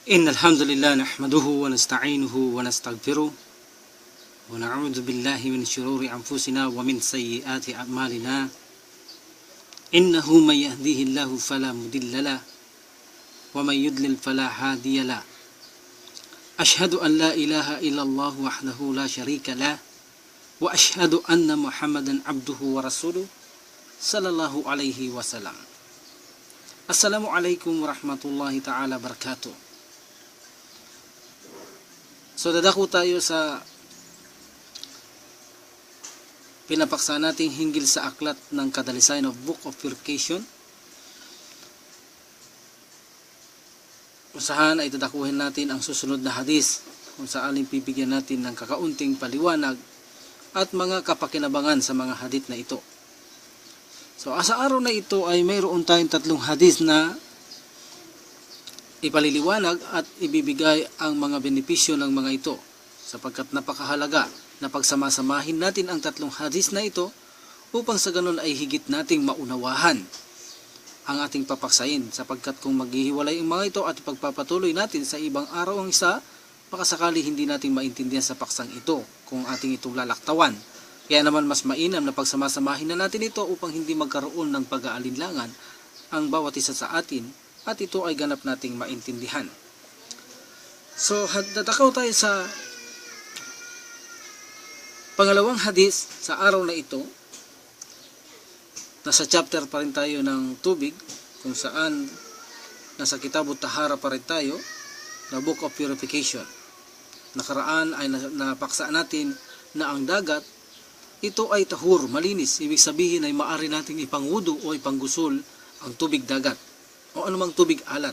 إن الحمد لله نحمده ونستعينه ونستغفره ونعوذ بالله من شرور أنفسنا ومن سيئات أعمالنا إنه من يهديه الله فلا مضل له ومن يضلل فلا هادي له أشهد أن لا إله إلا الله وحده لا شريك له وأشهد أن محمدا عبده ورسوله صلى الله عليه وسلم. Assalamualaikum warahmatullahi ta'ala barakatuh. So dadako tayo sa pinapaksa nating hinggil sa aklat ng kadalisayan of Book of Purification. Usahan ay dadakuhin natin ang susunod na hadis kung saan bibigyan natin ng kakaunting paliwanag at mga kapakinabangan sa mga hadith na ito. So, sa araw na ito ay mayroon tayong tatlong hadis na ipaliliwanag at ibibigay ang mga benepisyo ng mga ito sapagkat napakahalaga na pagsamasamahin natin ang tatlong hadis na ito upang sa ganun ay higit nating maunawahan ang ating papaksayin sapagkat kung maghihiwalay ang mga ito at pagpapatuloy natin sa ibang araw ang isa, baka sakali hindi natin maintindihan sa paksang ito kung ating itong lalaktawan. Kaya naman mas mainam na pagsamasamahin na natin ito upang hindi magkaroon ng pag-aalinlangan ang bawat isa sa atin at ito ay ganap nating maintindihan. So, dadakaw tayo sa pangalawang hadis sa araw na ito. Nasa chapter pa rin tayo ng tubig kung saan nasa Kitabut Tahara pa rin tayo na Book of Purification. Nakaraan ay napaksa natin na ang dagat ito ay tahur, malinis. Ibig sabihin ay maaari nating ipangudo o ipanggusul ang tubig dagat o anumang tubig alat.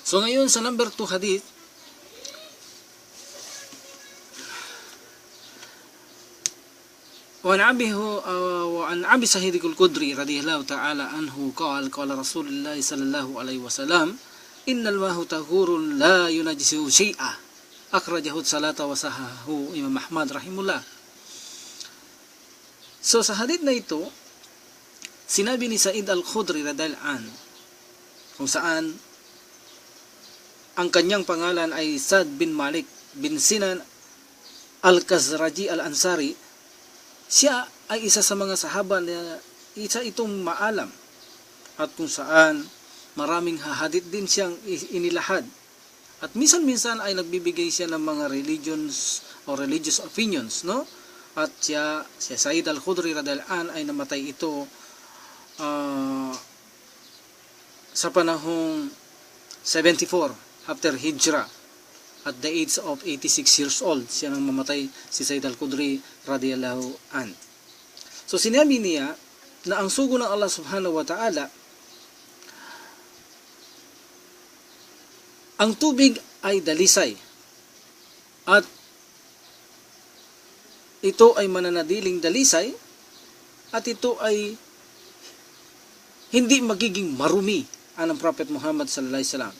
So ngayon sa number 2 hadith, وعن أبي سعيد الخدري رضي الله تعالى عنه قال قال رسول الله صلى الله عليه وسلم إن الماء طهور لا ينجسه شيئا akhrajahu salata wa sahahu Imam Ahmad rahimullah. So sa hadith na ito, sinabi ni Sa'id al-Khudri radhiyallahu an kung saan ang kanyang pangalan ay Sa'd bin Malik bin Sinan al-Khazraji al-Ansari. Siya ay isa sa mga sahaba na isa itong maalam at kung saan maraming hadith din siyang inilahad. At minsan-minsan ay nagbibigay siya ng mga religious opinions, no? At siya Sa'id al-Khudri radhiyallahu an ay namatay ito sa panahong 74 after Hijrah. At the age of 86 years old, siya nang mamatay si Sa'id al-Khudri radhiyallahu an. So sinabi niya na ang sugo ng Allah subhanahu wa ta'ala, ang tubig ay dalisay at ito ay mananatiling dalisay at ito ay hindi magiging marumi ang Prophet Muhammad sallallahu alaihi wasallam.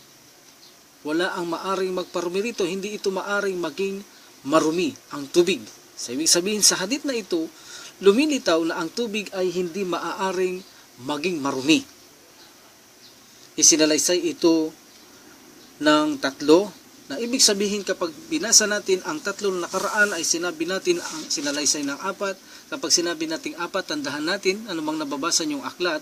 Wala ang maaring magparumi rito, hindi ito maaring maging marumi ang tubig. So, ibig sabihin sa hadith na ito, lumilitaw na ang tubig ay hindi maaaring maging marumi. Isinalaysay ito ng tatlo, na ibig sabihin kapag binasa natin ang tatlo na nakaraan ay sinabi natin ang sinalaysay ng apat. Kapag sinabi nating apat, tandahan natin anumang nababasa niyong aklat.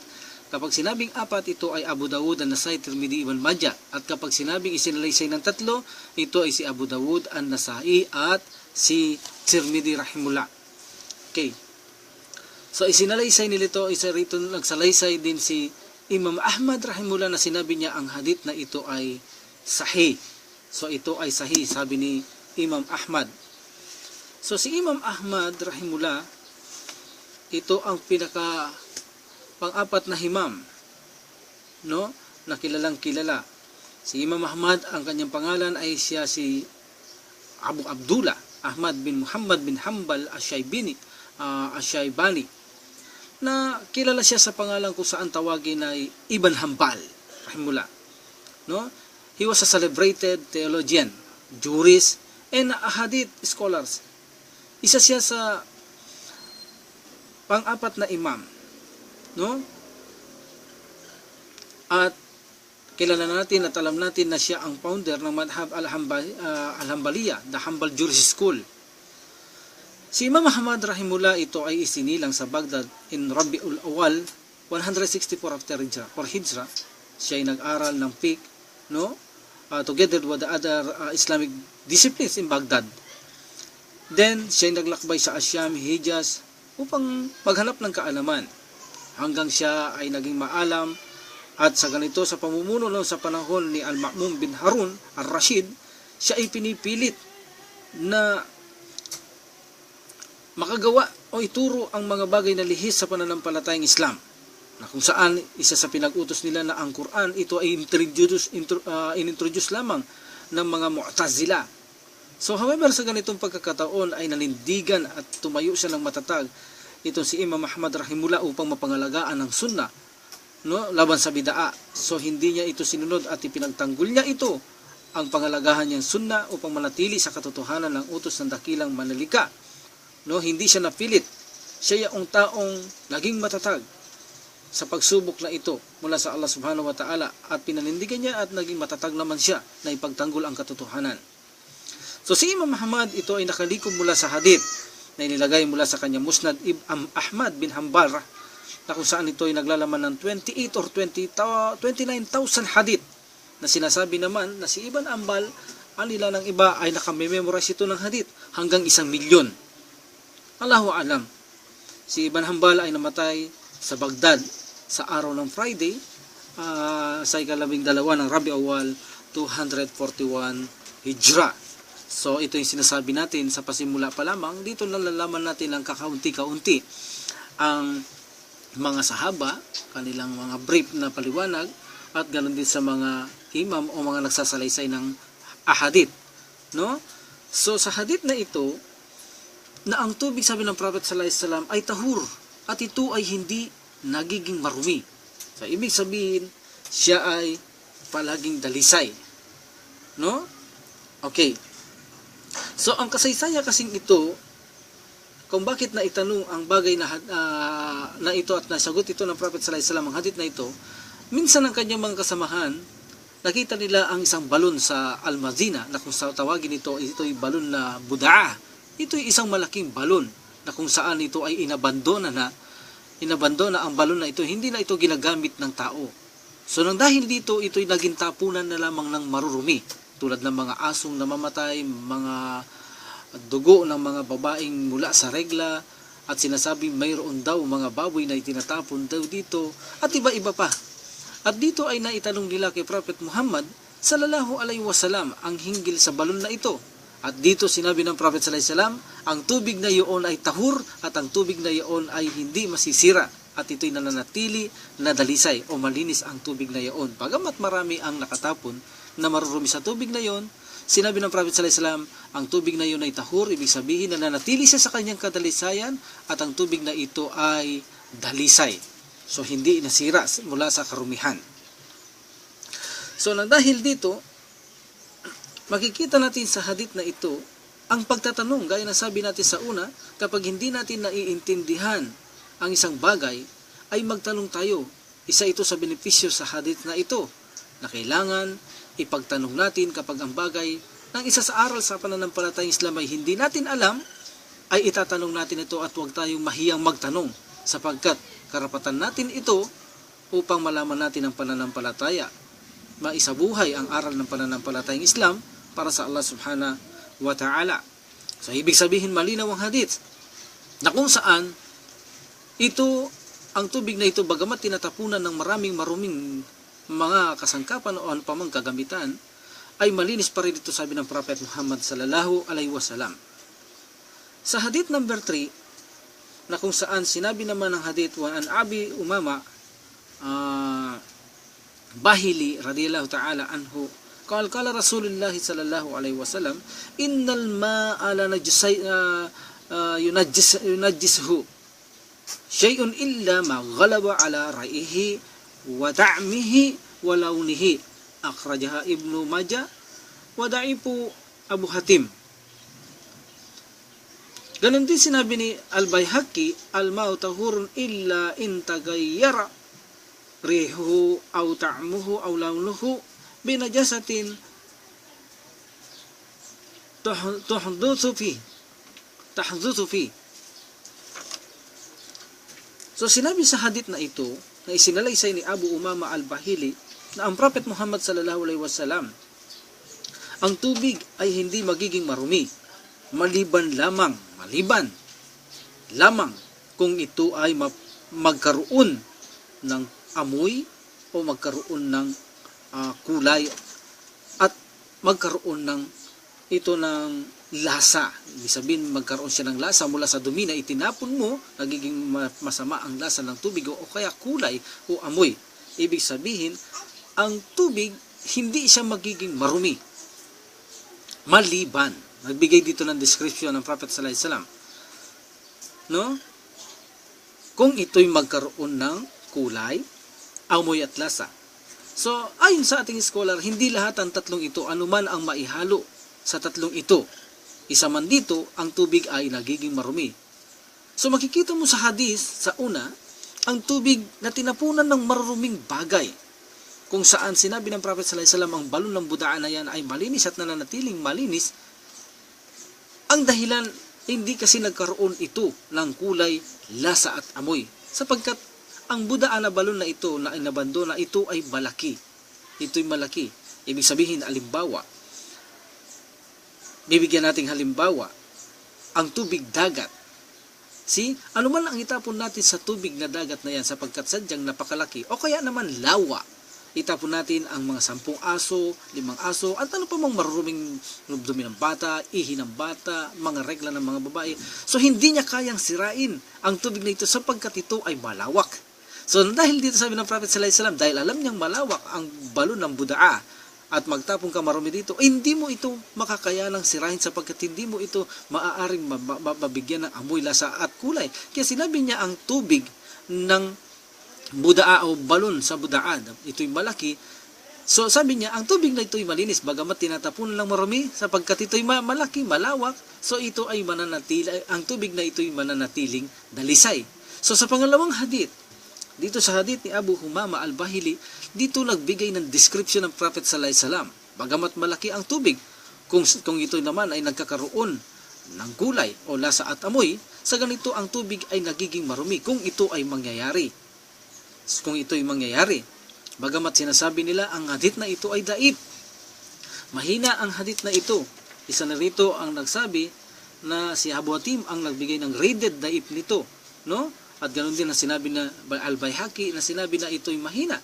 Kapag sinabing apat, ito ay Abu Dawud, An-Nasai, Tirmidhi, Ibn Majah. At kapag sinabing isinalaysay ng tatlo, ito ay si Abu Dawud, An-Nasai at si Tirmidhi rahimullah. Okay. So isinalaysay nilito, isa rito nagsalaysay din si Imam Ahmad rahimullah na sinabi niya ang hadith na ito ay sahih. So ito ay sahih, sabi ni Imam Ahmad. So si Imam Ahmad rahimullah, ito ang pinaka pang-apat na himam, no? Na kilalang kilala. Si Imam Ahmad, ang kanyang pangalan ay siya si Abu Abdullah Ahmad bin Muhammad bin Hanbal Ash-Shaybani, na kilala siya sa pangalan kung saan tawagin ay Ibn Hanbal rahimullah, no? He was a celebrated theologian, jurist, and a hadith scholars. Isa siya sa pang-apat na imam, no? At kilala natin at alam natin na siya ang founder ng Madhab al-Hanbaliya, the Hanbal Jewish School. Si Imam Ahmad rahimullah ito ay isinilang sa Baghdad in Rabiul Awal 164 after Hijrah. Siya ay nag-aral ng fiqh, no? Together with the other Islamic disciplines in Baghdad. Then siya ay naglakbay sa Asyam, Hijaz upang maghanap ng kaalaman. Hanggang siya ay naging maalam at sa ganito sa pamumuno sa panahon ni Al-Ma'mun bin Harun al-Rashid, siya ay pinipilit na makagawa o ituro ang mga bagay na lihis sa pananampalatayang Islam, na kung saan isa sa pinag-utos nila na ang Quran ito ay inintroduce lamang ng mga Mu'tazila. So however, sa ganitong pagkakataon ay nanindigan at tumayo siya ng matatag itong si Imam Ahmad rahimullah upang mapangalagaan ng sunnah, no, laban sa bid'a. So hindi niya ito sinunod at ipinagtanggol niya ito ang pangalagahan niyang sunnah upang manatili sa katotohanan ng utos ng dakilang manlilika. No, hindi siya napilit. Siya yung taong naging matatag sa pagsubok na ito mula sa Allah subhanahu wa ta'ala at pinanindigan niya at naging matatag naman siya na ipagtanggol ang katotohanan. So si Imam Ahmad ito ay nakalikom mula sa hadith na inilagay mula sa kanyang Musnad Ahmad bin Hanbal, na kung saan ito ay naglalaman ng 28 or 29,000 hadith na sinasabi naman na si Ibn Hanbal, alila ng iba ay nakamememorize ito ng hadith hanggang 1,000,000. Allahu alam. Si Ibn Hanbal ay namatay sa Baghdad sa araw ng Friday sa ika-12 ng Rabiul Awal 241 Hijra. So ito yung sinasabi natin sa pasimula pa lamang. Dito nalalaman natin ang kakaunti-kaunti ang mga sahaba, kanilang mga brief na paliwanag, at ganoon din sa mga imam o mga nagsasalaysay ng ahadith, no? So sa hadith na ito, na ang tubig, sabi ng Prophet sallallahu alaihi wasallam, ay tahur at ito ay hindi nagiging marumi. So ibig sabihin, siya ay palaging dalisay, no? Okay. So ang kasaysaya kasing ito, kung bakit na itanong ang bagay na ito at nasagot ito ng Prophet sallallahu alaihi wasallam, ang hadith na ito, minsan ang kanyang mga kasamahan, nakita nila ang isang balon sa Al-Madina, na kung sa tawagin ito ay balon na Budaa. Ito ay isang malaking balon na kung saan ito ay inabandona ang balon na ito, hindi na ito ginagamit ng tao. So nang dahil dito, ito ay naging tapunan na lamang ng marurumi, tulad ng mga asong namamatay, mga dugo ng mga babaeng mula sa regla, at sinasabi mayroon daw mga baboy na itinatapon daw dito, at iba-iba pa. At dito ay naitanong nila kay Prophet Muhammad sallallahu alaihi wasallam ang hinggil sa balon na ito. At dito sinabi ng Prophet sallallahu alaihi wasallam, ang tubig na iyon ay tahur at ang tubig na iyon ay hindi masisira at ito'y nananatili na dalisay o malinis ang tubig na iyon. Bagamat marami ang nakatapon na marurumi sa tubig na iyon, sinabi ng Prophet sallallahu alaihi wasallam, ang tubig na iyon ay tahur, ibig sabihin na nananatili siya sa kanyang kadalisayan at ang tubig na ito ay dalisay. So hindi nasira mula sa karumihan. So nang dahil dito, makikita natin sa hadith na ito ang pagtatanong, gaya na sabi natin sa una, kapag hindi natin naiintindihan ang isang bagay, ay magtanong tayo. Isa ito sa benepisyo sa hadith na ito, na kailangan ipagtanong natin kapag ang bagay ng isa sa aral sa pananampalatayang Islam ay hindi natin alam, ay itatanong natin ito at huwag tayong mahiyang magtanong, sapagkat karapatan natin ito upang malaman natin ang pananampalataya. Maisabuhay ang aral ng pananampalatayang Islam para sa Allah subhanahu wa ta'ala. So ibig sabihin, malinaw ang hadith na kung saan ito, ang tubig na ito, bagamat tinatapunan ng maraming maruming mga kasangkapan o ano pa mang kagamitan, ay malinis pa rin ito, sabi ng Prophet Muhammad sallallahu alaihi wasallam. Sa hadith number 3, na kung saan sinabi naman ng hadith wa an Abi Umama Bahili radhiyallahu ta'ala anhu, qala Rasulullah sallallahu alaihi wasallam, innal ma'a la yunajjisuhu shay'un illa ma ghalaba ala ra'ihi wa ta'mihi wa launihi, akhrajaha Ibnu Majah wa da'ifu Abu Hatim. Ganon din sinabi ni Al-Baihaqi, al-ma'u tahurun illa in tagayyara rihuhu aw ta'muhu aw launuhu binajasatin tahdutsu fi. So sinabi sa hadith na ito na isinalaysay ni Abu Umama al-Bahili na ang Prophet Muhammad sallallahu alaihi wasallam, ang tubig ay hindi magiging marumi maliban lamang kung ito ay magkaroon ng amoy o magkaroon ng kulay at magkaroon ng lasa. Ibig sabihin, magkaroon siya ng lasa mula sa dumi na itinapon mo, nagiging masama ang lasa ng tubig o kaya kulay o amoy. Ibig sabihin, ang tubig hindi siya magiging marumi maliban. Nagbigay dito ng description ng Prophet sallallahu alaihi wasallam, no? Kung ito'y magkaroon ng kulay, amoy at lasa. So, ayon sa ating scholar, hindi lahat ang tatlong ito, anuman ang maihalo sa tatlong ito, isa man dito, ang tubig ay nagiging marumi. So, makikita mo sa hadith, sa una, ang tubig na tinapunan ng maruruming bagay, kung saan sinabi ng Prophet sallallahu alaihi wasallam, ang balon ng budaan na yan ay malinis at nananatiling malinis. Ang dahilan, hindi kasi nagkaroon ito ng kulay, lasa at amoy. Sapagkat ang budaan na balon na ito na inabandona, ito ay malaki. Ito'y malaki. Ibig sabihin, halimbawa, bibigyan nating halimbawa, ang tubig dagat. See? Ano man ang itapon natin sa tubig na dagat na yan sapagkat sadyang napakalaki. O kaya naman lawa. Itapon natin ang mga 10 aso, 5 aso, at ano pa mang maruruming dumi ng bata, ihi ng bata, mga regla ng mga babae. So hindi niya kayang sirain ang tubig na ito sapagkat ito ay malawak. So dahil dito sabi ng Prophet sallallahu alaihi wasallam, dahil alam niyang malawak ang balon ng budaa at magtapon ka marumi dito, hindi mo ito makakayanang sirain sapagkat hindi mo ito maaaring mabigyan ng amoy, lasa at kulay. Kaya sinabi niya ang tubig ng budaa o balon sa budaan, ito'y malaki. So sabi niya, ang tubig na ito'y malinis, bagamat tinatapunan ng marumi, sapagkat ito'y malaki, malawak, so ito ay mananatili, ang tubig na ito'y mananatiling dalisay. So sa pangalawang hadith, dito sa hadith ni Abu Umama al-Bahili, dito nagbigay ng description ng Prophet sallallahu alaihi wasallam, bagamat malaki ang tubig, kung ito naman ay nagkakaroon ng kulay o lasa at amoy, sa ganito ang tubig ay nagiging marumi kung ito ay mangyayari. Kung ito'y mangyayari. Bagamat sinasabi nila ang hadith na ito ay daif. Mahina ang hadith na ito. Isa na rito ang nagsabi na si Abu Hatim ang nagbigay ng rated daif nito, no? At ganoon din ang sinabi na Al-Baihaqi na sinabi na ito'y mahina.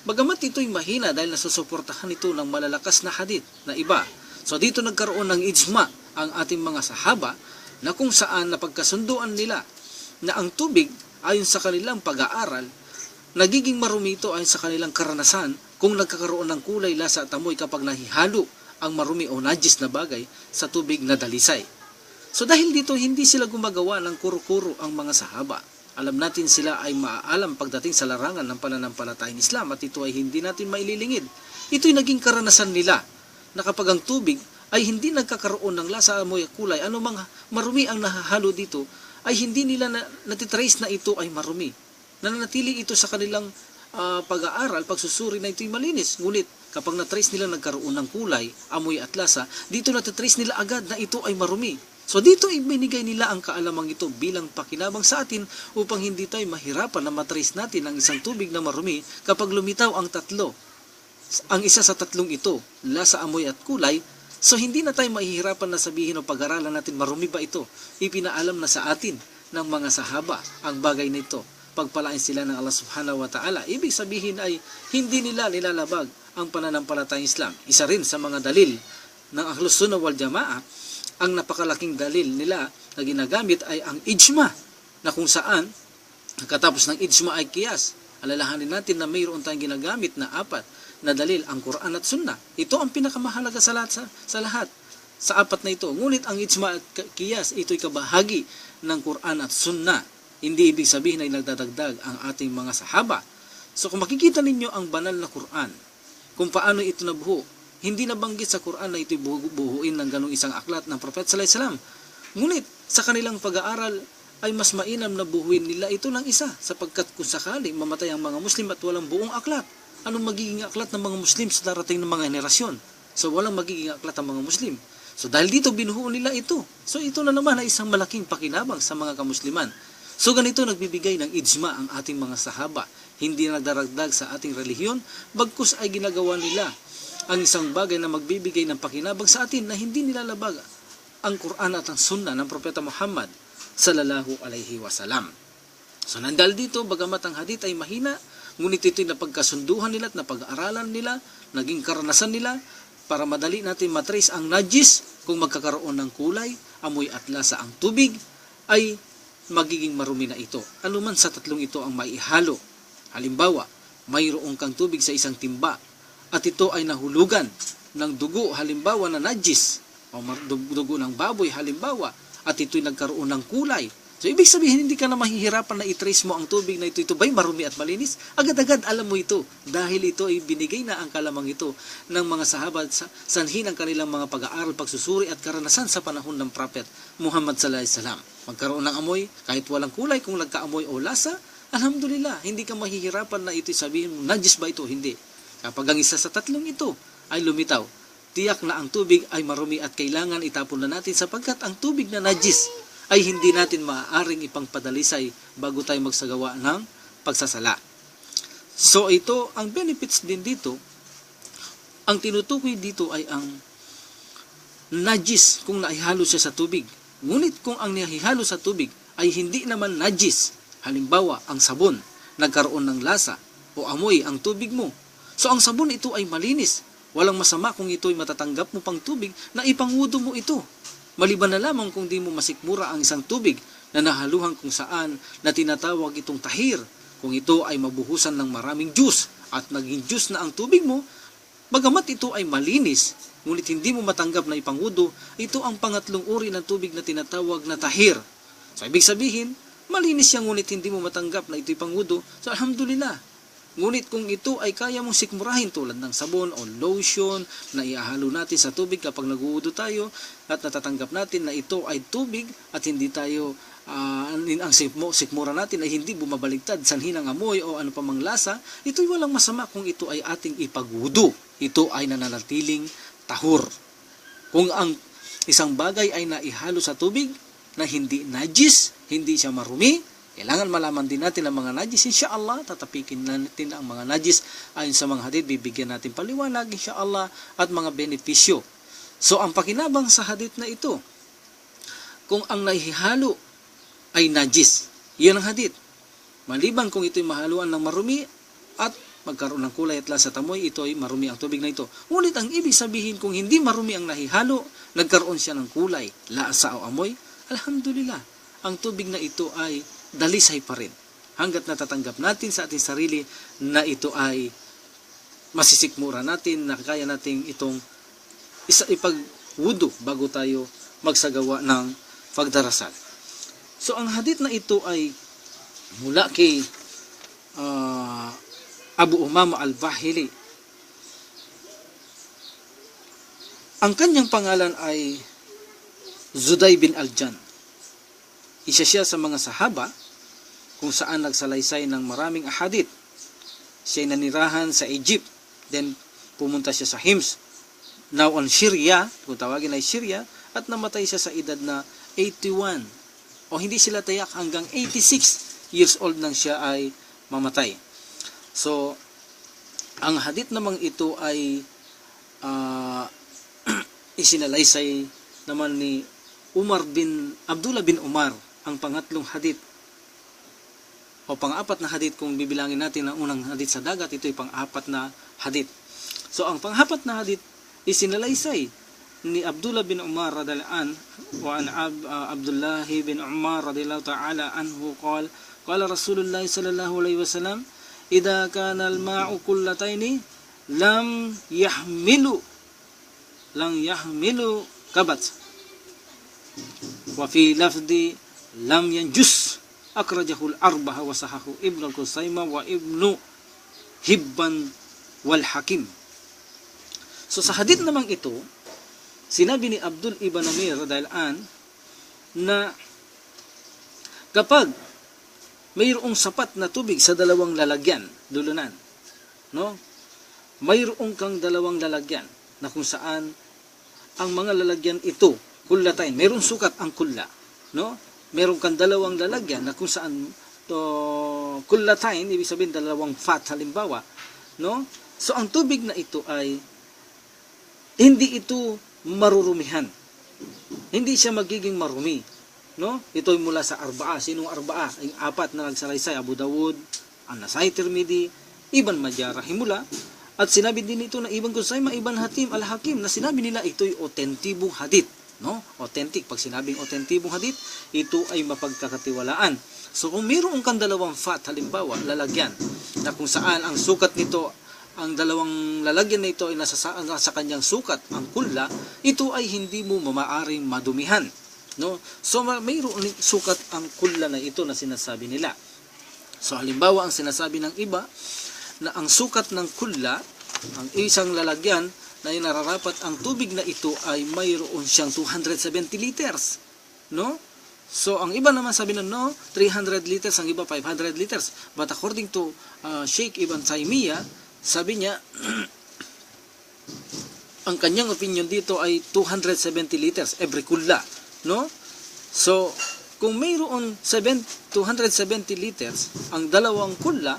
Bagamat ito'y mahina dahil nasusuportahan ito ng malalakas na hadith na iba. So dito nagkaroon ng ijma ang ating mga sahaba na kung saan napagkasunduan nila na ang tubig ayon sa kanilang pag-aaral nagiging marumi ito ayon sa kanilang karanasan kung nagkakaroon ng kulay, lasa at amoy kapag nahihalo ang marumi o najis na bagay sa tubig na dalisay. So dahil dito hindi sila gumagawa ng kuro-kuro ang mga sahaba. Alam natin sila ay maaalam pagdating sa larangan ng pananampalatayang Islam at ito ay hindi natin maililingid. Ito'y naging karanasan nila na kapag ang tubig ay hindi nagkakaroon ng lasa, amoy at kulay, anumang marumi ang nahahalo dito, ay hindi nila natitrace na ito ay marumi. Nananatili ito sa kanilang pag-aaral, pagsusuri na ito'y malinis. Ngunit kapag natrace nila nagkaroon ng kulay, amoy at lasa, dito natitrace nila agad na ito ay marumi. So dito ibinigay nila ang kaalamang ito bilang pakinabang sa atin upang hindi tayo mahirapan na matrace natin ang isang tubig na marumi kapag lumitaw ang tatlo. Ang isa sa tatlong ito, lasa, amoy at kulay, so hindi na tayo mahihirapan na sabihin o pag-aralan natin marumi ba ito. Ipinaalam na sa atin ng mga sahaba ang bagay na ito. Pagpalain sila ng Allah subhanahu wa ta'ala. Ibig sabihin ay hindi nila nilalabag ang pananampalatayang Islam. Isa rin sa mga dalil ng Ahlus Sunnah wal Jamaah, ang napakalaking dalil nila na ginagamit ay ang ijma, na kung saan katapos ng ijma ay qiyas. Alalahanin natin na mayroon tayong ginagamit na 4 na dalil, ang Quran at Sunnah. Ito ang pinakamahalaga sa lahat. Sa 4 na ito. Ngunit ang ijma at qiyas, ito'y kabahagi ng Quran at Sunnah. Hindi ibig sabihin ay nagdadagdag ang ating mga sahaba. So kung makikita ninyo ang banal na Quran, kung paano ito nabuho, hindi nabanggit sa Quran na ito'y buhuin ng ganong isang aklat ng Prophet sallallahu alaihi wasallam. Ngunit sa kanilang pag-aaral ay mas mainam na buhuin nila ito ng isa, sapagkat kung sakali mamatay ang mga Muslim at walang buong aklat, anong magiging aklat ng mga Muslim sa darating ng mga henerasyon? So walang magiging aklat ng mga Muslim. So dahil dito binuhuo nila ito. So ito na naman ay isang malaking pakinabang sa mga kamusliman. So ganito nagbibigay ng ijma ang ating mga sahaba. Hindi nagdaragdag sa ating relihiyon, bagkus ay ginagawa nila ang isang bagay na magbibigay ng pakinabang sa atin na hindi nilalabag ang Quran at ang Sunnah ng Propeta Muhammad sallallahu alaihi wasallam. So nandal dito, bagamat ang hadith ay mahina, ngunit ito'y napagkasunduhan nila at napag-aralan nila, naging karanasan nila, para madali natin matrace ang najis kung magkakaroon ng kulay, amoy at lasa ang tubig, ay magiging marumi na ito. Ano man sa tatlong ito ang maihalo. Halimbawa, mayroong kang tubig sa isang timba at ito ay nahulugan ng dugo, halimbawa na najis, o dugo ng baboy, halimbawa, at ito'y nagkaroon ng kulay. So, ibig sabihin, hindi ka na mahihirapan na i-trace mo ang tubig na ito ba'y marumi at malinis? Agad-agad alam mo ito, dahil ito ay binigay na ang kalamang ito ng mga sahabat sa sanhin ng kanilang mga pag-aaral, pagsusuri at karanasan sa panahon ng Prophet Muhammad sallallahu alaihi wasallam. Magkaroon ng amoy, kahit walang kulay, kung nagkaamoy o lasa, alhamdulillah, hindi ka mahihirapan na ito'y sabihin mo, najis ba ito? Hindi. Kapag ang isa sa tatlong ito ay lumitaw, tiyak na ang tubig ay marumi at kailangan itapon na natin sapagkat ang tubig na najis ay hindi natin maaaring ipangpadalisay bago tayo magsagawa ng pagsasala. So ito, ang benefits din dito, ang tinutukoy dito ay ang najis kung naihalo siya sa tubig. Ngunit kung ang naihalo sa tubig ay hindi naman najis, halimbawa ang sabon, nagkaroon ng lasa o amoy ang tubig mo. So ang sabon ito ay malinis. Walang masama kung ito ay matatanggap mo pang tubig na ipangudo mo ito. Maliban na lamang kung di mo masikmura ang isang tubig na nahaluhan kung saan na tinatawag itong tahir. Kung ito ay mabuhusan ng maraming juice at naging juice na ang tubig mo, bagamat ito ay malinis, ngunit hindi mo matanggap na ipangudo, ito ang pangatlong uri ng tubig na tinatawag na tahir. So ibig sabihin, malinis siya ngunit hindi mo matanggap na ito ipangudo, so alhamdulillah. Ngunit kung ito ay kaya mong sikmurahin tulad ng sabon o lotion na iahalo natin sa tubig kapag nag-uudo tayo at natatanggap natin na ito ay tubig at hindi tayo, ang sikmura natin ay hindi bumabaligtad sanhin ng amoy o ano pa mang lasa, ito'y walang masama kung ito ay ating ipag-wudu. Ito ay nananatiling tahur. Kung ang isang bagay ay naihalo sa tubig na hindi najis, hindi siya marumi, kailangan malaman din natin ang mga najis. Insyaallah, tatapikin natin ang mga najis ayon sa mga hadith. Bibigyan natin paliwanag, insyaallah, at mga benepisyo. So, ang pakinabang sa hadith na ito, kung ang naihalo ay najis, yan ang hadith. Maliban kung ito'y mahaluan ng marumi at magkaroon ng kulay at lasa tamoy, ito ay marumi ang tubig na ito. Ngunit ang ibig sabihin, kung hindi marumi ang nahihalo, nagkaroon siya ng kulay, lasa o amoy, alhamdulillah, ang tubig na ito ay dalisay pa rin. Hanggat natatanggap natin sa ating sarili na ito ay masisikmura natin, na kaya natin itong ipag-wudu bago tayo magsagawa ng pagdarasal. So ang hadith na ito ay mula kay Abu Umama al-Bahili. Ang kanyang pangalan ay Zuday bin Al-Jan. Isa siya sa mga sahaba kung saan nagsalaysay ng maraming ahadith. Siya nanirahan sa Egypt. Then pumunta siya sa Hims. Now on Syria, kung tawagin ay Syria, at namatay siya sa edad na 81. O hindi sila tayak hanggang 86 years old nang siya ay mamatay. So, ang hadith namang ito ay isinalaysay naman ni Abdullah bin Umar, ang pangatlong hadith o pang-apat na hadith. Kung bibilangin natin ang unang hadith sa dagat, ito ay pang-apat na hadith. So ang pang-apat na hadith isinalaysay ni Abdullah bin Umar radhiyallahu anhu wa an Abdullah bin Umar radhiyallahu ta'ala anhu qala Rasulullah sallallahu alaihi wasallam, idza kana al-ma'u kullataini lam yahmilu kabat wa fi lafdi lam yanjus, akrajahul arbaha wa sahahu Ibn al-Qusayma wa Ibnu Hibban wal Hakim. So sa hadith namang ito, sinabi ni Abdul ibn Amir radhiyallahu an na Kapag mayroong sapat na tubig sa dalawang lalagyan, dulunan, no? Mayroong kang dalawang lalagyan na kung saan ang mga lalagyan ito, kullatayn, mayroong sukat ang kulla, no? Mayroong kang dalawang lalagyan na kung saan kullatayn, ibig sabihin dalawang fat halimbawa, no? So ang tubig na ito ay hindi ito marurumihan. Hindi siya magiging marumi, no? Ito ay mula sa Arba'a. Sinong Arba'a? Ang apat na nagsalaysay, Abu Dawud, An-Nasai, Tirmidhi, Ibn Majah rahimullah. At sinabi din ito na Ibn Qusaymah, Ibn Hatim Al-Hakim, na sinabi nila ito'y otentibong hadith, no? Authentic. Pag sinabing otentibong hadith, ito ay mapagkakatiwalaan. So kung mayroon kang dalawang fat, halimbawa, lalagyan, na kung saan ang sukat nito, ang dalawang lalagyan na ito ay nasa kanyang sukat, ang kulla, ito ay hindi mo mamaaring madumihan, no? So mayroon sukat ang kulla na ito na sinasabi nila. So halimbawa, ang sinasabi ng iba na ang sukat ng kulla, ang isang lalagyan na nararapat ang tubig na ito ay mayroon siyang 270 liters, no? So ang iba naman sabi na no, 300 liters, ang iba 500 liters. But according to Sheikh Ibn Taymiyyah, sabi niya, ang kanyang opinion dito ay 270 liters every kulla, no? So, kung mayroon 270 liters, ang dalawang kulla,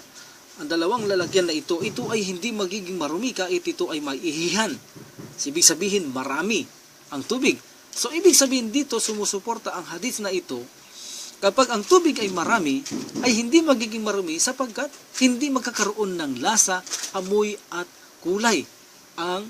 ang dalawang lalagyan na ito ay hindi magiging marumi kahit ito ay maihihan. Ibig sabihin, marami ang tubig. So, ibig sabihin dito, sumusuporta ang hadith na ito, kapag ang tubig ay marami, ay hindi magiging marumi sapagkat hindi magkakaroon ng lasa, amoy at kulay ang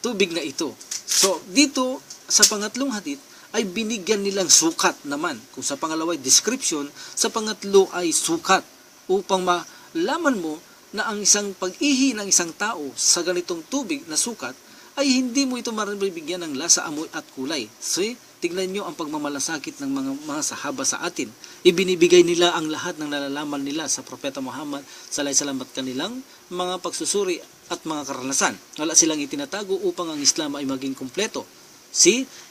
tubig na ito. So, dito sa pangatlong hadith ay binigyan nilang sukat naman. Kung sa pangalawa ay description, sa pangatlo ay sukat upang malaman mo na ang isang pag-ihi ng isang tao sa ganitong tubig na sukat ay hindi mo ito maribigyan ng lasa, amoy at kulay. So, tignan nyo ang pagmamalasakit ng mga sahaba sa atin. Ibinibigay nila ang lahat ng nalalaman nila sa Propeta Muhammad sallallahu alaihi wasallam at kanilang mga pagsusuri at mga karanasan. Wala silang itinatago upang ang Islam ay maging kumpleto.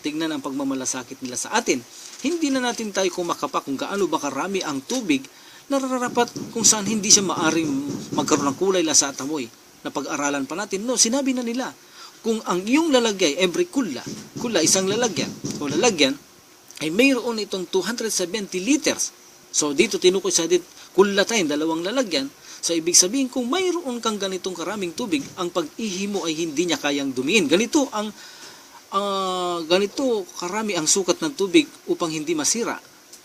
Tignan ang pagmamalasakit nila sa atin. Hindi na natin tayo kumakapak kung gaano ba karami ang tubig na nararapat kung saan hindi siya maaring magkaroon ng kulay, lasa at amoy. Na pag-aralan pa natin, no, sinabi na nila, kung ang iyong lalagay, every kulla isang lalagyan, o lalagyan, ay mayroon itong 270 liters. So, dito tinukoy sa hadith, kullatayn, dalawang lalagyan. So, ibig sabihin, kung mayroon kang ganitong karaming tubig, ang pag-ihi mo ay hindi niya kayang dumiin. Ganito karami ang sukat ng tubig upang hindi masira.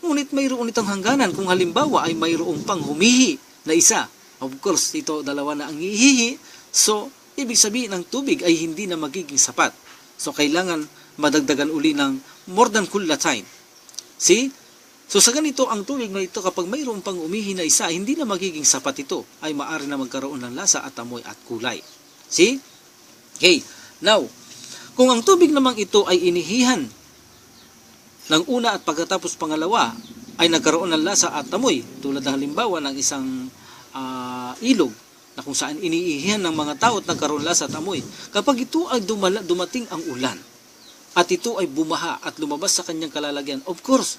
Ngunit mayroon itong hangganan. Kung halimbawa ay mayroon pang humihi na isa, of course, ito dalawa na ang hihihi. So, ibig sabihin, ang tubig ay hindi na magiging sapat. So, kailangan madagdagan uli ng more than kullatayn. So, sa ganito, ang tubig na ito, kapag mayroon pang umihi na isa, hindi na magiging sapat ito. Ay maaari na magkaroon ng lasa at amoy at kulay. Okay. Now, kung ang tubig namang ito ay inihihan ng una at pagkatapos pangalawa, ay nagkaroon ng lasa at amoy, tulad ng halimbawa ng isang ilog, na kung saan iniihihan ng mga tao at nagkaroon lasa at amoy. Kapag ito ay dumating ang ulan, at ito ay bumaha at lumabas sa kanyang kalalagyan, of course,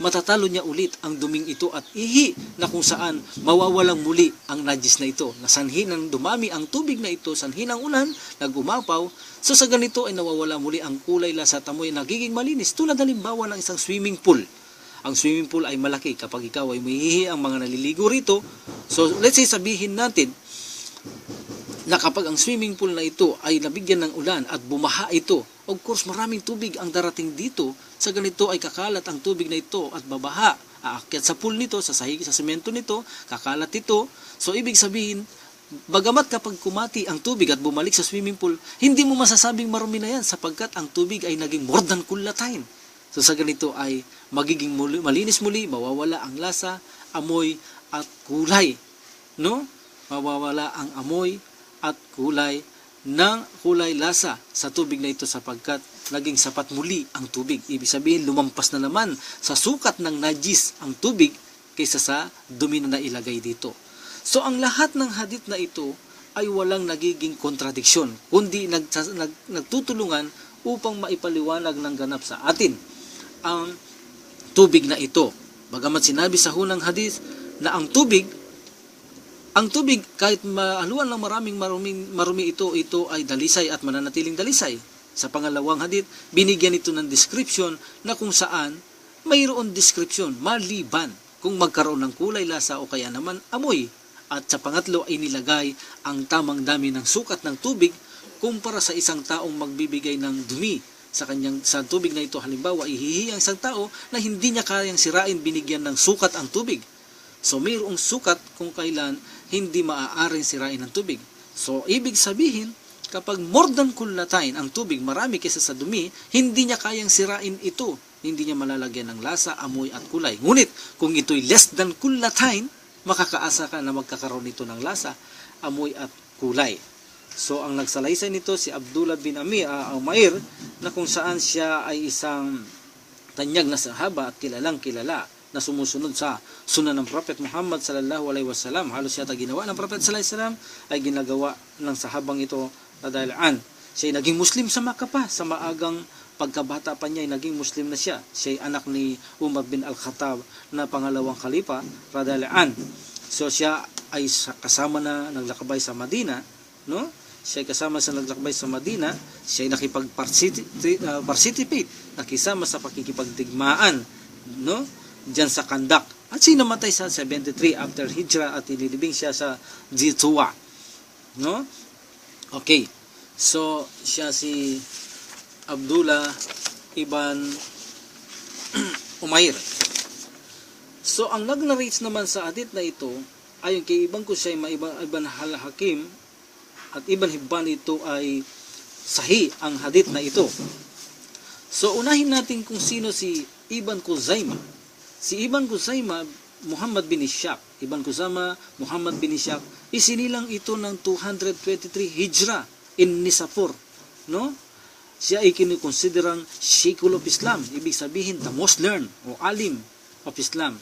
matatalo niya ulit ang duming ito at ihi na kung saan mawawalang muli ang najis na ito. Nasanhi ng dumami ang tubig na ito, sanhi ng ulan, nagumapaw, so sa ganito ay nawawala muli ang kulay, lasa at amoy, nagiging malinis. Tulad halimbawa ng isang swimming pool. Ang swimming pool ay malaki. Kapag ikaw ay mahihihi ang mga naliligo rito, so let's say sabihin natin, na kapag ang swimming pool na ito ay nabigyan ng ulan at bumaha ito, of course maraming tubig ang darating dito, sa ganito ay kakalat ang tubig na ito at babaha, aakyat sa pool nito, sa sahig, sa semento nito, kakalat ito. So ibig sabihin, bagamat kapag kumati ang tubig at bumalik sa swimming pool, hindi mo masasabing marumi na yan sapagkat ang tubig ay naging more than kullatayn. So sa ganito ay magiging malinis muli, mawawala ang lasa, amoy at kulay, no? Mawawala ang amoy at kulay ng kulay lasa sa tubig na ito sapagkat naging sapat muli ang tubig. Ibig sabihin, lumampas na naman sa sukat ng najis ang tubig kaysa sa dumi na nailagay dito. So, ang lahat ng hadith na ito ay walang nagiging kontradiksyon, kundi nagtutulungan upang maipaliwanag ng ganap sa atin ang tubig na ito. Bagamat sinabi sa hunang hadith na ang tubig kahit maaluan ng marumi ito ay dalisay at mananatiling dalisay. Sa pangalawang hadith, binigyan ito ng description na kung saan mayroon description maliban kung magkaroon ng kulay, lasa o kaya naman amoy. At sa pangatlo ay nilagay ang tamang dami ng sukat ng tubig kumpara sa isang taong magbibigay ng dumi sa tubig na ito. Halimbawa, ihihi ang isang tao na hindi niya kayang sirain, binigyan ng sukat ang tubig. So mayroong sukat kung kailan hindi maaaring sirain ang tubig. So ibig sabihin, kapag more than kullatain ang tubig, marami kaysa sa dumi, hindi niya kayang sirain ito. Hindi niya malalagyan ng lasa, amoy at kulay. Ngunit kung ito'y less than kullatain, makakaasa ka na magkakaroon nito ng lasa, amoy at kulay. So ang nagsalaysay nito si Abdullah bin Umair, na kung saan siya ay isang tanyag na sahaba at kilalang kilala na sumusunod sa sunan ng Prophet Muhammad sallallahu alaihi wasallam. Halos yata ginawa ng Prophet sallallahu alaihi wasallam ay ginagawa ng sahabang ito radhiyallahu an. Siya ay naging Muslim sa Makkah pa. Sa maagang pagkabata pa niya ay naging Muslim na siya. Siya ay anak ni Umar bin Al-Khattab na pangalawang khalifa radhiyallahu an. So siya ay kasama na naglakbay sa Madina, no? Siya ay kasama sa naglakbay sa Madina. Siya ay nakipag-participate, nakisama sa pakikipagdigmaan, no? Diyan sa Kandak. At siya namatay sa 73 after Hijrah at inilibing siya sa Zituwa. No? Okay. So, siya si Abdullah ibn Umair. So, ang nag-narrates naman sa hadith na ito, ayon kay Ibn Khuzaimah, Ibn Hakim, at Ibn Hibban, ito ay sahih ang hadith na ito. So, unahin natin kung sino si Ibn Khuzaimah. Si Ibn Khuzaimah, Muhammad bin Ishaq. Ibn Khuzaimah, Muhammad bin Ishaq, isinilang ito ng 223 Hijrah in Nisapur. No? Siya ay kinikonsiderang Sheikhul of Islam. Ibig sabihin, the most learned o alim of Islam.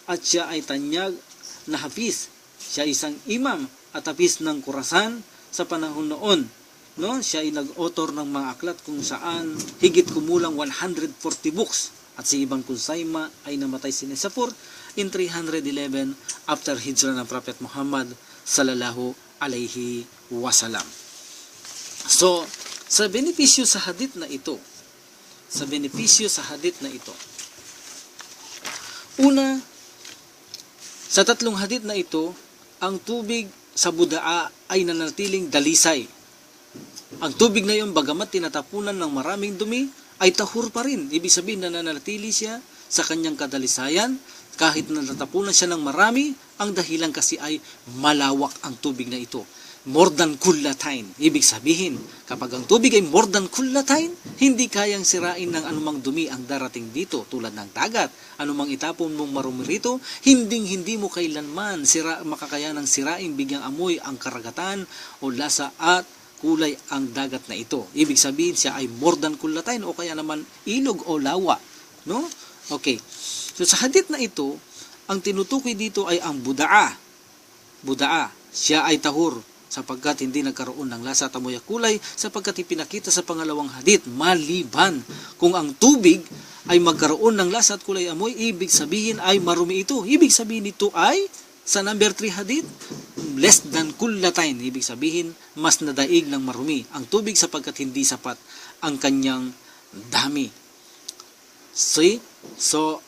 At siya ay tanyag na hafiz. Siya ay isang imam at hafiz ng Khurasan sa panahon noon. No? Siya ay nag-author ng mga aklat kung saan higit kumulang 140 books. At si Ibn Khuzaimah ay namatay sa Nisapur in 311 after Hijrah ng Prophet Muhammad sallallahu alaihi wasallam. So, sa benepisyo sa hadith na ito, una, sa tatlong hadith na ito, ang tubig sa Budaa ay nanatiling dalisay. Ang tubig na iyon, bagamat tinatapunan ng maraming dumi, ay tahur pa rin. Ibig sabihin na nanatili siya sa kanyang kadalisayan kahit natatapunan siya ng marami. Ang dahilan kasi ay malawak ang tubig na ito. More than kullatain. Ibig sabihin, kapag ang tubig ay more than kullatain, hindi kayang sirain ng anumang dumi ang darating dito tulad ng dagat. Anumang itapon mong marumi rito, hindi mo kailanman makakayanang sirain bigyang amoy ang karagatan o lasa at kulay ang dagat na ito. Ibig sabihin siya ay more than kullatain o kaya naman ilog o lawa. No? Okay. So sa hadith na ito, ang tinutukoy dito ay ang Budaa. Siya ay tahur sapagkat hindi nagkaroon ng lasa at amoy at kulay sapagkat ipinakita sa pangalawang hadith, maliban kung ang tubig ay magkaroon ng lasa at kulay amoy, ibig sabihin ay marumi ito. Ibig sabihin ito ay sa number 3 hadith, less than kullatain. Ibig sabihin, mas nadaig ng marumi ang tubig sapagkat hindi sapat ang kanyang dami. See? So,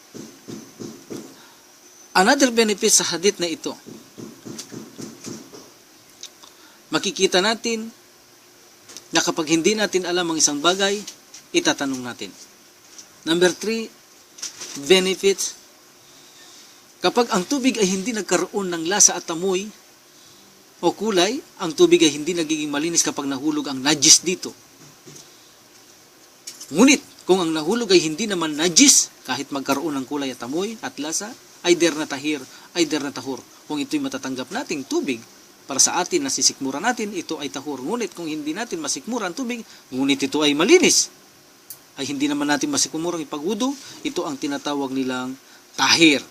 another benefit sa hadith na ito, makikita natin na kapag hindi natin alam ang isang bagay, itatanong natin. Number 3, benefits. Kapag ang tubig ay hindi nagkaroon ng lasa at amoy o kulay, ang tubig ay hindi nagiging malinis kapag nahulog ang najis dito. Ngunit, kung ang nahulog ay hindi naman najis, kahit magkaroon ng kulay at amoy at lasa, ay der na tahur. Kung ito'y matatanggap nating tubig, para sa atin na sisikmura natin, ito ay tahur. Ngunit kung hindi natin masikmura ang tubig, ngunit ito ay malinis, ay hindi naman natin masikmura ang ipagwudu, ito ang tinatawag nilang tahir.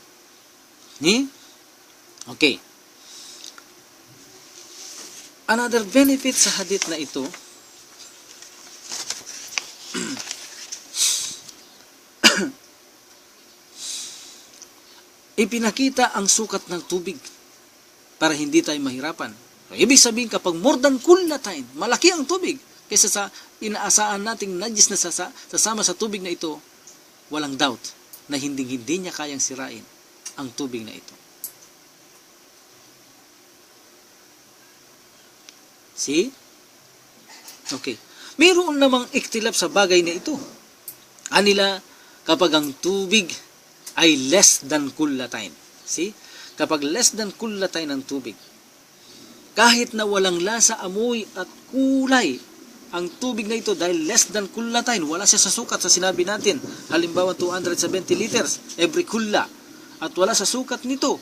Okay. Another benefit sa hadith na ito, ipinakita ang sukat ng tubig para hindi tayo mahirapan. Ibig sabihin, kapag more than kullatain, malaki ang tubig, kaysa sa inaasahan nating najis na sasama sa tubig na ito, walang doubt na hindi niya kayang sirain ang tubig na ito. See? Okay. Mayroon namang iktilab sa bagay na ito. Anila, kapag ang tubig ay less than kullatain. See? Kapag less than kullatain ang tubig, kahit na walang lasa, amoy at kulay ang tubig na ito dahil less than kullatain, wala siya sa sukat sa sinabi natin. Halimbawa 270 liters every kulla. At wala sa sukat nito.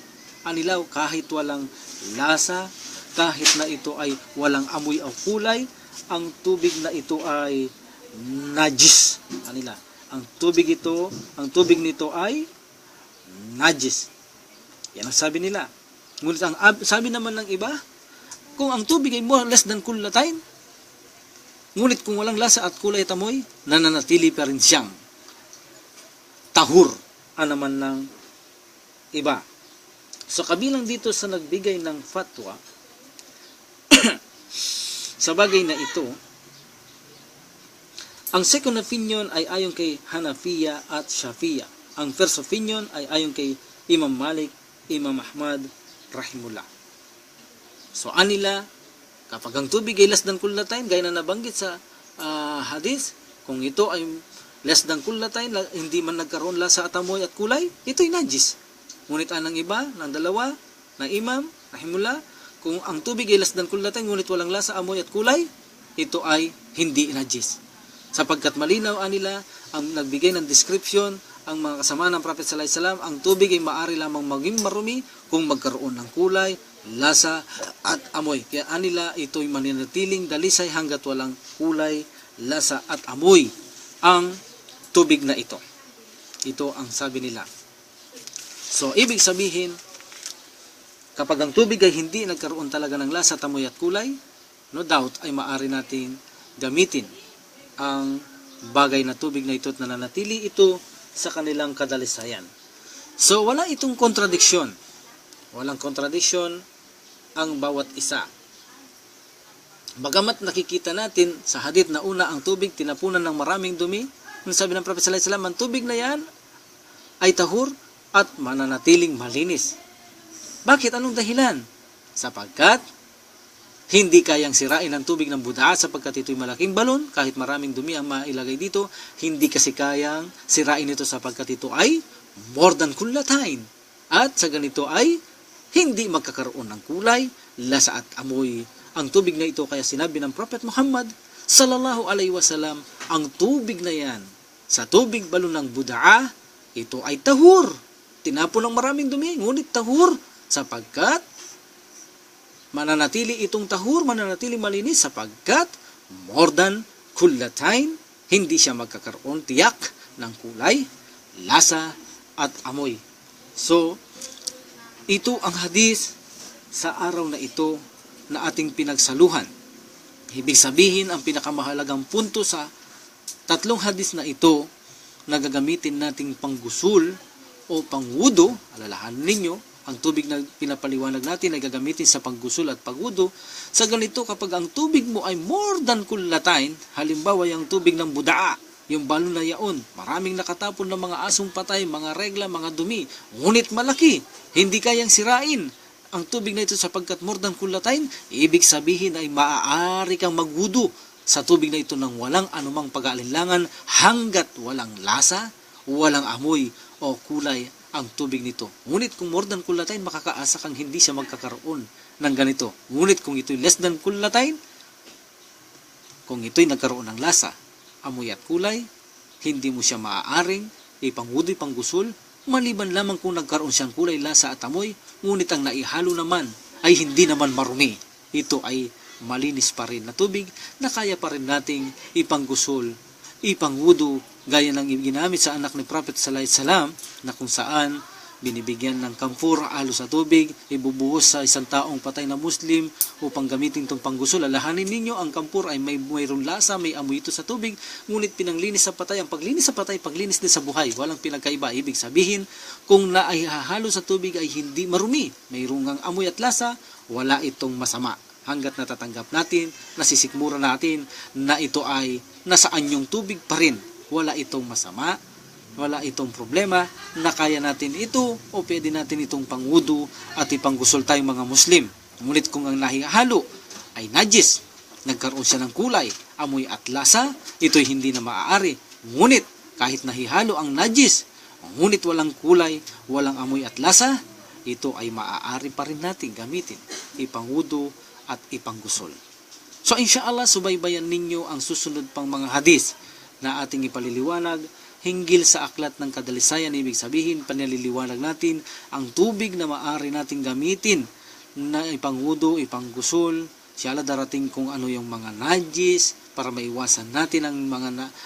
Anilaw, kahit walang lasa, kahit na ito ay walang amoy o kulay, ang tubig na ito ay najis. Anila, ang tubig nito ay najis. Yan ang sabi nila. Ngunit ang sabi naman ng iba, kung ang tubig ay more less than kullatain, ngunit kung walang lasa at kulay at amoy, nananatili pa rin siyang tahur. Naman ng iba. So kabilang dito sa nagbigay ng fatwa sa bagay na ito, ang second opinion ay ayon kay Hanafiya at Shafiya. Ang first opinion ay ayon kay Imam Malik, Imam Ahmad, rahimullah. So anila, kapag ang tubig ay less than kullatain, gaya na nabanggit sa hadith, kung ito ay less than kullatain, hindi man nagkaroon lasa at amoy at kulay, ito'y najis. Ngunit anang iba, ng dalawa, ng imam, rahimullah, kung ang tubig ay less than kullatain, ngunit walang lasa, amoy at kulay, ito ay hindi najis. Sapagkat malinaw anila, ang nagbigay ng description, ang mga kasama ng Prophet sallallahu alaihi wasallam, ang tubig ay maaari lamang maging marumi kung magkaroon ng kulay, lasa at amoy. Kaya anila, ito'y mananatiling dalisay hanggat walang kulay, lasa at amoy ang tubig na ito. Ito ang sabi nila. So, ibig sabihin, kapag ang tubig ay hindi nagkaroon talaga ng lasa, amoy at kulay, no doubt ay maaari nating gamitin ang bagay na tubig na ito at nananatili ito sa kanilang kadalisayan. So, wala itong kontradiksyon. Walang kontradiksyon ang bawat isa. Bagamat nakikita natin sa hadith na una, ang tubig tinapunan ng maraming dumi, nung sabi ng Prophet sallallahu alaihi wasallam, ang tubig na yan ay tahur at mananatiling malinis. Bakit? Anong dahilan? Sapagkat hindi kayang sirain ang tubig ng Buddha sapagkat ito'y malaking balon, kahit maraming dumi ang mailagay dito, hindi kasi kayang sirain ito sapagkat ito ay more than kullatain. At sa ganito ay hindi magkakaroon ng kulay, lasa at amoy ang tubig na ito. Kaya sinabi ng Prophet Muhammad sallallahu alaihi wasallam, ang tubig na yan, sa tubig balon ng Buddha, ito ay tahur. Tinapon ng maraming dumi, ngunit tahur sapagkat mananatili itong tahur, mananatili malinis sapagkat more than kullatain, hindi siya magkakaroon tiyak ng kulay, lasa at amoy. So, ito ang hadis sa araw na ito na ating pinagsaluhan. Ibig sabihin, ang pinakamahalagang punto sa tatlong hadis na ito na gagamitin nating panggusul o pangwudo, alalahanin ninyo, ang tubig na pinapaliwanag natin ay gagamitin sa panggusul at pagwudo. Sa ganito, kapag ang tubig mo ay more than kullatain, halimbawa yung tubig ng Buddha, yung balon na yaon, maraming nakatapon ng mga asong patay, mga regla, mga dumi, ngunit malaki, hindi kayang sirain ang tubig na ito sapagkat more than kullatain, ibig sabihin ay maaari kang magwudo sa tubig na ito ng walang anumang pag-aalinlangan hanggat walang lasa, walang amoy o kulay ang tubig nito. Ngunit kung more than kullatain, makakaasa kang hindi siya magkakaroon ng ganito. Ngunit kung ito'y less than kullatain, kung ito'y nagkaroon ng lasa, amoy at kulay, hindi mo siya maaaring ipangwudo'y panggusul, maliban lamang kung nagkaroon siyang kulay, lasa at amoy, ngunit ang naihalo naman ay hindi naman marumi. Ito ay malinis pa rin na tubig na kaya pa rin nating ipanggusul, ipangwudo, gaya ng ginamit sa anak ni Prophet sallallahu alaihi wasallam na kung saan binibigyan ng kamphor, alo sa tubig, ibubuhos sa isang taong patay na Muslim upang gamitin itong panggusol. Alalahanin ninyo, ang kamphor ay mayroong lasa, may amoy ito sa tubig, ngunit pinanglinis sa patay. Ang paglinis sa patay, paglinis din sa buhay. Walang pinagkaiba. Ibig sabihin, kung naihahalo sa tubig ay hindi marumi, mayroong ang amoy at lasa, wala itong masama. Hanggat natatanggap natin, nasisikmura natin na ito ay nasa anyong tubig pa rin. Wala itong masama, wala itong problema na kaya natin ito o pwede natin itong pangwudu at ipanggusol tayong mga Muslim. Ngunit kung ang nahihalo ay najis, nagkaroon siya ng kulay, amoy at lasa, ito'y hindi na maaari. Ngunit kahit nahihalo ang najis, ngunit walang kulay, walang amoy at lasa, ito ay maaari pa rin natin gamitin, ipangwudu at ipanggusol. So inshallah, subaybayan ninyo ang susunod pang mga hadis na ating ipaliliwanag hinggil sa aklat ng kadalisayan. Ibig sabihin, panaliliwanag natin ang tubig na maaari nating gamitin na ipangwudu, ipanggusol. Inshallah, darating kung ano yung mga najis para maiwasan natin ang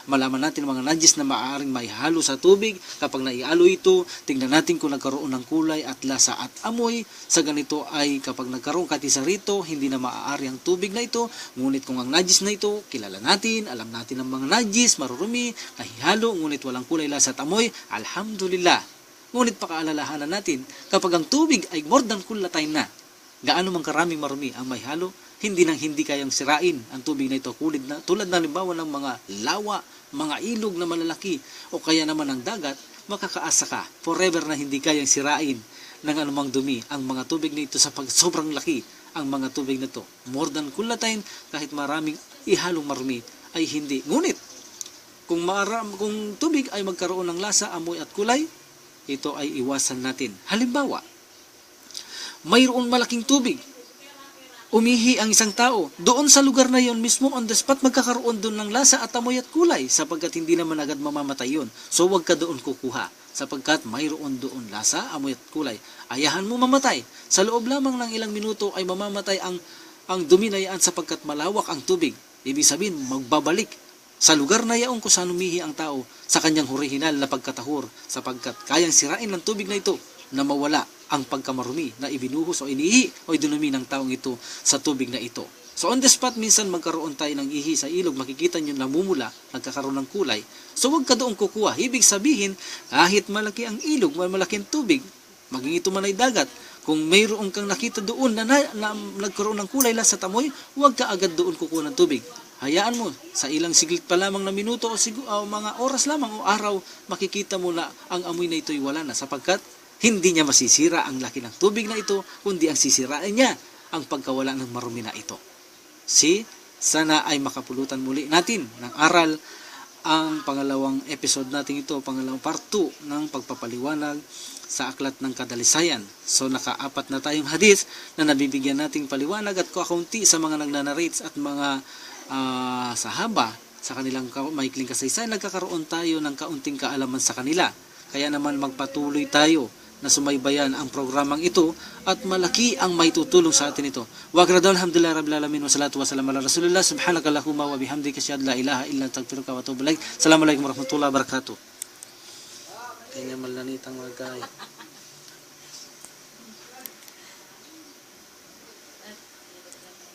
malaman natin ang mga najis na maaaring maihalo sa tubig. Kapag naihalo ito, tingnan natin kung nagkaroon ng kulay at lasa at amoy. Sa ganito ay kapag nagkaroon katisa rito, hindi na maaari ang tubig na ito. Ngunit kung ang najis na ito, kilala natin, alam natin ang mga najis, marurumi, nahihalo, ngunit walang kulay, lasa at amoy, alhamdulillah. Ngunit pakaalalahanan natin, kapag ang tubig ay more than kulatayn na, gaano man karaming marumi ang may halo, hindi kayang sirain ang tubig na ito, tulad na halimbawa ng mga lawa, mga ilog na malalaki, o kaya naman ang dagat, makakaasa ka forever na hindi kayang sirain ng anumang dumi ang mga tubig na ito sapag sobrang laki ang mga tubig na ito. More than kulatayn, kahit maraming ihalong marumi ay hindi. Ngunit kung tubig ay magkaroon ng lasa, amoy at kulay, ito ay iwasan natin. Halimbawa, mayroon malaking tubig, umihi ang isang tao, doon sa lugar na yon mismo on the spot magkakaroon doon ng lasa at amoy at kulay, sapagkat hindi naman agad mamamatay yon. So wag ka doon kukuha, sapagkat mayroon doon lasa, amoy at kulay. Ayahan mo mamatay. Sa loob lamang ng ilang minuto ay mamamatay ang dumi na yan, sapagkat malawak ang tubig. Ibig sabihin, magbabalik sa lugar na yaon kung saan umihi ang tao sa kanyang orihinal na pagkatahur, sapagkat kayang sirain ng tubig na ito na mawala ang pagkamarumi na ibinuhos o inihi o idinumi ng taong ito sa tubig na ito. So on the spot, minsan magkaroon tayo ng ihi sa ilog, makikita nyo namumula, nagkakaroon ng kulay. So huwag ka doon kukuha. Ibig sabihin, kahit malaki ang ilog, malaki ang tubig, maging ito man ay dagat, kung mayroon kang nakita doon na nagkaroon ng kulay, lasa at amoy, huwag ka agad doon kukuha ng tubig. Hayaan mo, sa ilang siglit pa lamang na minuto o mga oras lamang o araw, makikita mo na ang amoy na ito'y wala na, sapagkat hindi niya masisira ang laki ng tubig na ito, kundi ang sisirain niya ang pagkawala ng marumi na ito. Sana ay makapulutan muli natin ng aral ang pangalawang episode natin ito, pangalawang part 2 ng pagpapaliwanag sa aklat ng kadalisayan. So naka-4 na tayong hadith na nabibigyan nating paliwanag at kaunti sa mga nagnanarrates at mga sahaba sa kanilang maikling kasaysayan, nagkakaroon tayo ng kaunting kaalaman sa kanila. Kaya naman magpatuloy tayo na sumaybayan ang programang ito at malaki ang maitutulong sa atin ito. Wa gradaw, alhamdulillah rabbil alamin, wa salatu wa salam ala rasulillah, subhanakallahumma wa bihamdika asyhadu an la ilaha illa anta astaghfiruka wa atubu ilaik. Assalamualaikum warahmatullahi wabarakatuh. Kanya malanitang magay.